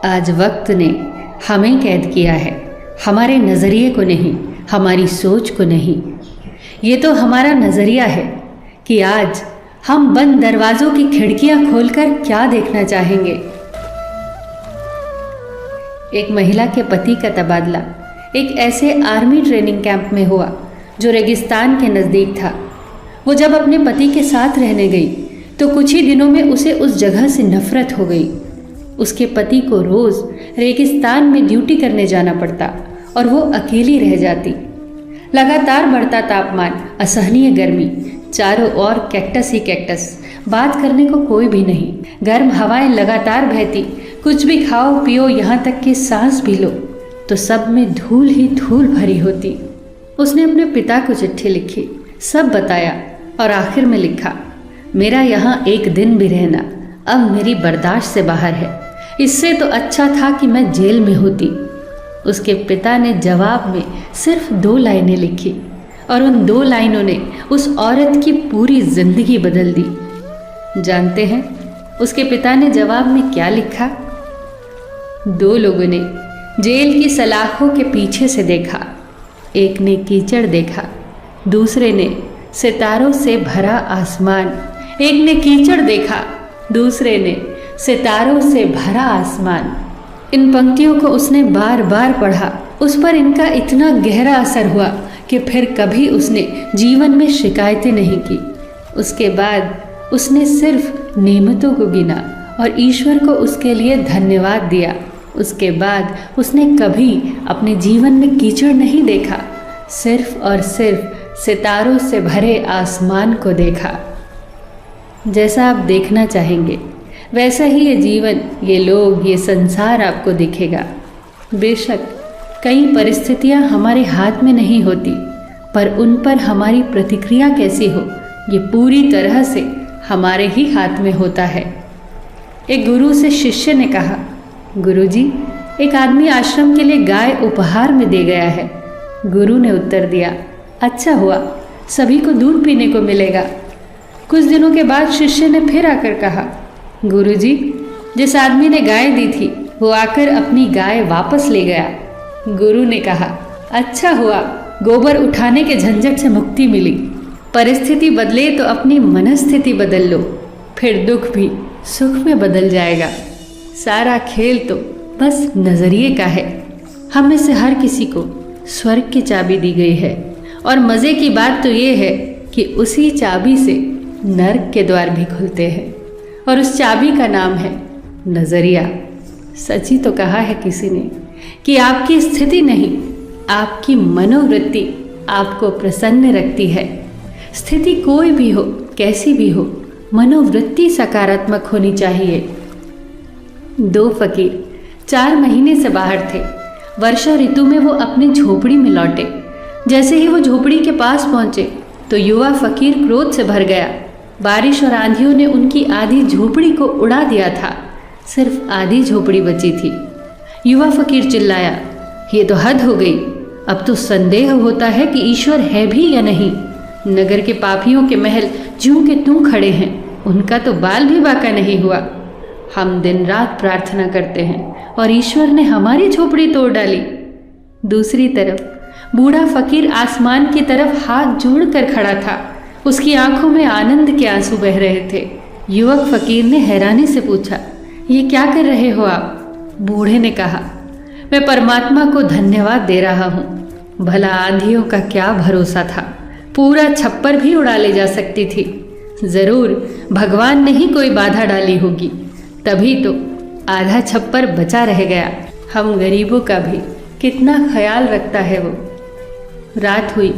आज वक्त ने हमें कैद किया है, हमारे नज़रिए को नहीं, हमारी सोच को नहीं। ये तो हमारा नज़रिया है कि आज हम बंद दरवाज़ों की खिड़कियां खोलकर क्या देखना चाहेंगे। एक महिला के पति का तबादला एक ऐसे आर्मी ट्रेनिंग कैंप में हुआ जो रेगिस्तान के नज़दीक था। वो जब अपने पति के साथ रहने गई तो कुछ ही दिनों में उसे उस जगह से नफरत हो गई। उसके पति को रोज़ रेगिस्तान में ड्यूटी करने जाना पड़ता और वो अकेली रह जाती। लगातार बढ़ता तापमान, असहनीय गर्मी, चारों ओर कैक्टस ही कैक्टस, बात करने को कोई भी नहीं, गर्म हवाएं लगातार बहती, कुछ भी खाओ पियो, यहाँ तक कि सांस भी लो तो सब में धूल ही धूल भरी होती। उसने अपने पिता को चिट्ठी लिखी, सब बताया और आखिर में लिखा, मेरा यहाँ एक दिन भी रहना अब मेरी बर्दाश्त से बाहर है। इससे तो अच्छा था कि मैं जेल में होती। उसके पिता ने जवाब में सिर्फ 2 लाइनें लिखी और उन 2 लाइनों ने उस औरत की पूरी जिंदगी बदल दी। जानते हैं उसके पिता ने जवाब में क्या लिखा? 2 लोगों ने जेल की सलाखों के पीछे से देखा। एक ने कीचड़ देखा, दूसरे ने सितारों से भरा आसमान। एक ने कीचड़ देखा, दूसरे ने सितारों से भरा आसमान। इन पंक्तियों को उसने बार बार पढ़ा। उस पर इनका इतना गहरा असर हुआ कि फिर कभी उसने जीवन में शिकायतें नहीं की। उसके बाद उसने सिर्फ नेमतों को गिना और ईश्वर को उसके लिए धन्यवाद दिया। उसके बाद उसने कभी अपने जीवन में कीचड़ नहीं देखा, सिर्फ और सिर्फ सितारों से भरे आसमान को देखा। जैसा आप देखना चाहेंगे वैसा ही ये जीवन, ये लोग, ये संसार आपको दिखेगा। बेशक कई परिस्थितियां हमारे हाथ में नहीं होती, पर उन पर हमारी प्रतिक्रिया कैसी हो ये पूरी तरह से हमारे ही हाथ में होता है। एक गुरु से शिष्य ने कहा, गुरुजी, एक आदमी आश्रम के लिए गाय उपहार में दे गया है। गुरु ने उत्तर दिया, अच्छा हुआ, सभी को दूध पीने को मिलेगा। कुछ दिनों के बाद शिष्य ने फिर आकर कहा, गुरुजी, जिस आदमी ने गाय दी थी वो आकर अपनी गाय वापस ले गया। गुरु ने कहा, अच्छा हुआ, गोबर उठाने के झंझट से मुक्ति मिली। परिस्थिति बदले तो अपनी मनस्थिति बदल लो, फिर दुख भी सुख में बदल जाएगा। सारा खेल तो बस नज़रिए का है। हम में से हर किसी को स्वर्ग की चाबी दी गई है और मज़े की बात तो ये है कि उसी चाबी से नर्क के द्वार भी खुलते हैं और उस चाबी का नाम है नज़रिया। सच ही तो कहा है किसी ने कि आपकी स्थिति नहीं, आपकी मनोवृत्ति आपको प्रसन्न रखती है। स्थिति कोई भी हो, कैसी भी हो, मनोवृत्ति सकारात्मक होनी चाहिए। 2 फकीर 4 महीने से बाहर थे। वर्षा ऋतु में वो अपनी झोपड़ी में लौटे। जैसे ही वो झोपड़ी के पास पहुंचे तो युवा फकीर क्रोध से भर गया। बारिश और आंधियों ने उनकी आधी झोपड़ी को उड़ा दिया था, सिर्फ आधी झोपड़ी बची थी। युवा फकीर चिल्लाया, ये तो हद हो गई, अब तो संदेह होता है कि ईश्वर है भी या नहीं। नगर के पापियों के महल ज्यों के त्यों खड़े हैं, उनका तो बाल भी बाका नहीं हुआ। हम दिन रात प्रार्थना करते हैं और ईश्वर ने हमारी झोपड़ी तोड़ डाली। दूसरी तरफ बूढ़ा फकीर आसमान की तरफ हाथ जोड़कर खड़ा था। उसकी आंखों में आनंद के आंसू बह रहे थे। युवक फकीर ने हैरानी से पूछा, ये क्या कर रहे हो आप? बूढ़े ने कहा, मैं परमात्मा को धन्यवाद दे रहा हूँ। भला आंधियों का क्या भरोसा था, पूरा छप्पर भी उड़ा ले जा सकती थी। जरूर भगवान ने ही कोई बाधा डाली होगी, तभी तो आधा छप्पर बचा रह गया। हम गरीबों का भी कितना ख्याल रखता है वो। रात हुई,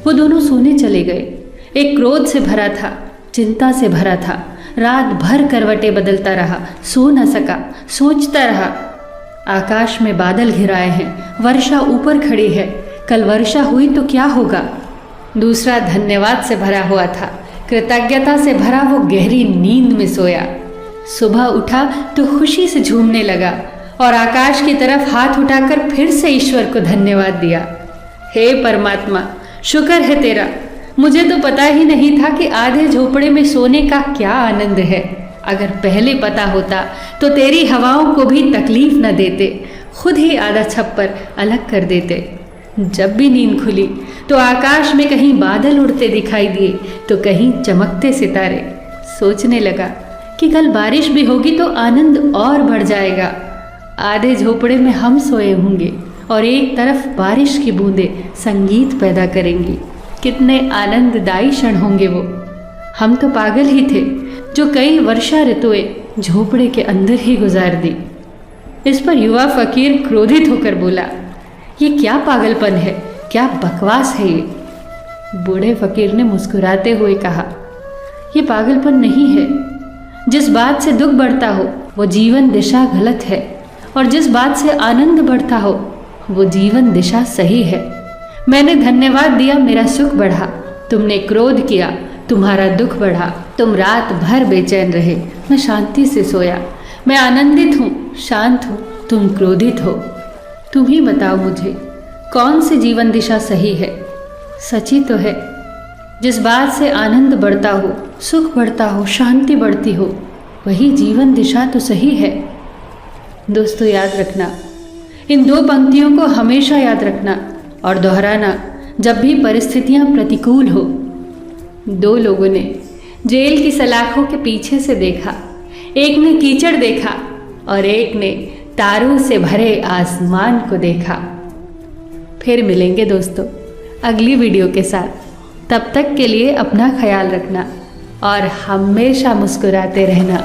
वो दोनों सोने चले गए। एक क्रोध से भरा था, चिंता से भरा था। रात भर करवटें बदलता रहा, सो न सका, सोचता रहा। आकाश में बादल घिराए हैं, वर्षा ऊपर खड़ी है, कल वर्षा हुई तो क्या होगा। दूसरा धन्यवाद से भरा हुआ था, कृतज्ञता से भरा वो गहरी नींद में सोया। सुबह उठा तो खुशी से झूमने लगा और आकाश की तरफ हाथ उठाकर फिर से ईश्वर को धन्यवाद दिया। हे परमात्मा, शुक्र है तेरा, मुझे तो पता ही नहीं था कि आधे झोपड़े में सोने का क्या आनंद है। अगर पहले पता होता तो तेरी हवाओं को भी तकलीफ न देते, खुद ही आधा छप्पर अलग कर देते। जब भी नींद खुली तो आकाश में कहीं बादल उड़ते दिखाई दिए तो कहीं चमकते सितारे। सोचने लगा कि कल बारिश भी होगी तो आनंद और बढ़ जाएगा। आधे झोपड़े में हम सोए होंगे और एक तरफ बारिश की बूंदें संगीत पैदा करेंगी। कितने आनंददायी क्षण होंगे वो। हम तो पागल ही थे जो कई वर्षा ऋतुएं झोपड़े के अंदर ही गुजार दी। इस पर युवा फकीर क्रोधित होकर बोला, ये क्या पागलपन है, क्या बकवास है ये। बूढ़े फकीर ने मुस्कुराते हुए कहा, ये पागलपन नहीं है। जिस बात से दुख बढ़ता हो वो जीवन दिशा गलत है, और जिस बात से आनंद बढ़ता हो वो जीवन दिशा सही है। मैंने धन्यवाद दिया, मेरा सुख बढ़ा। तुमने क्रोध किया, तुम्हारा दुख बढ़ा। तुम रात भर बेचैन रहे, मैं शांति से सोया। मैं आनंदित हूँ, शांत हूँ, तुम क्रोधित हो। तुम ही बताओ मुझे, कौन सी जीवन दिशा सही है? सच ही तो है, जिस बात से आनंद बढ़ता हो, सुख बढ़ता हो, शांति बढ़ती हो, वही जीवन दिशा तो सही है। दोस्तों, याद रखना, इन दो पंक्तियों को हमेशा याद रखना और दोहराना जब भी परिस्थितियां प्रतिकूल हो। दो लोगों ने जेल की सलाखों के पीछे से देखा, एक ने कीचड़ देखा और एक ने तारों से भरे आसमान को देखा। फिर मिलेंगे दोस्तों अगली वीडियो के साथ। तब तक के लिए अपना ख्याल रखना और हमेशा मुस्कुराते रहना।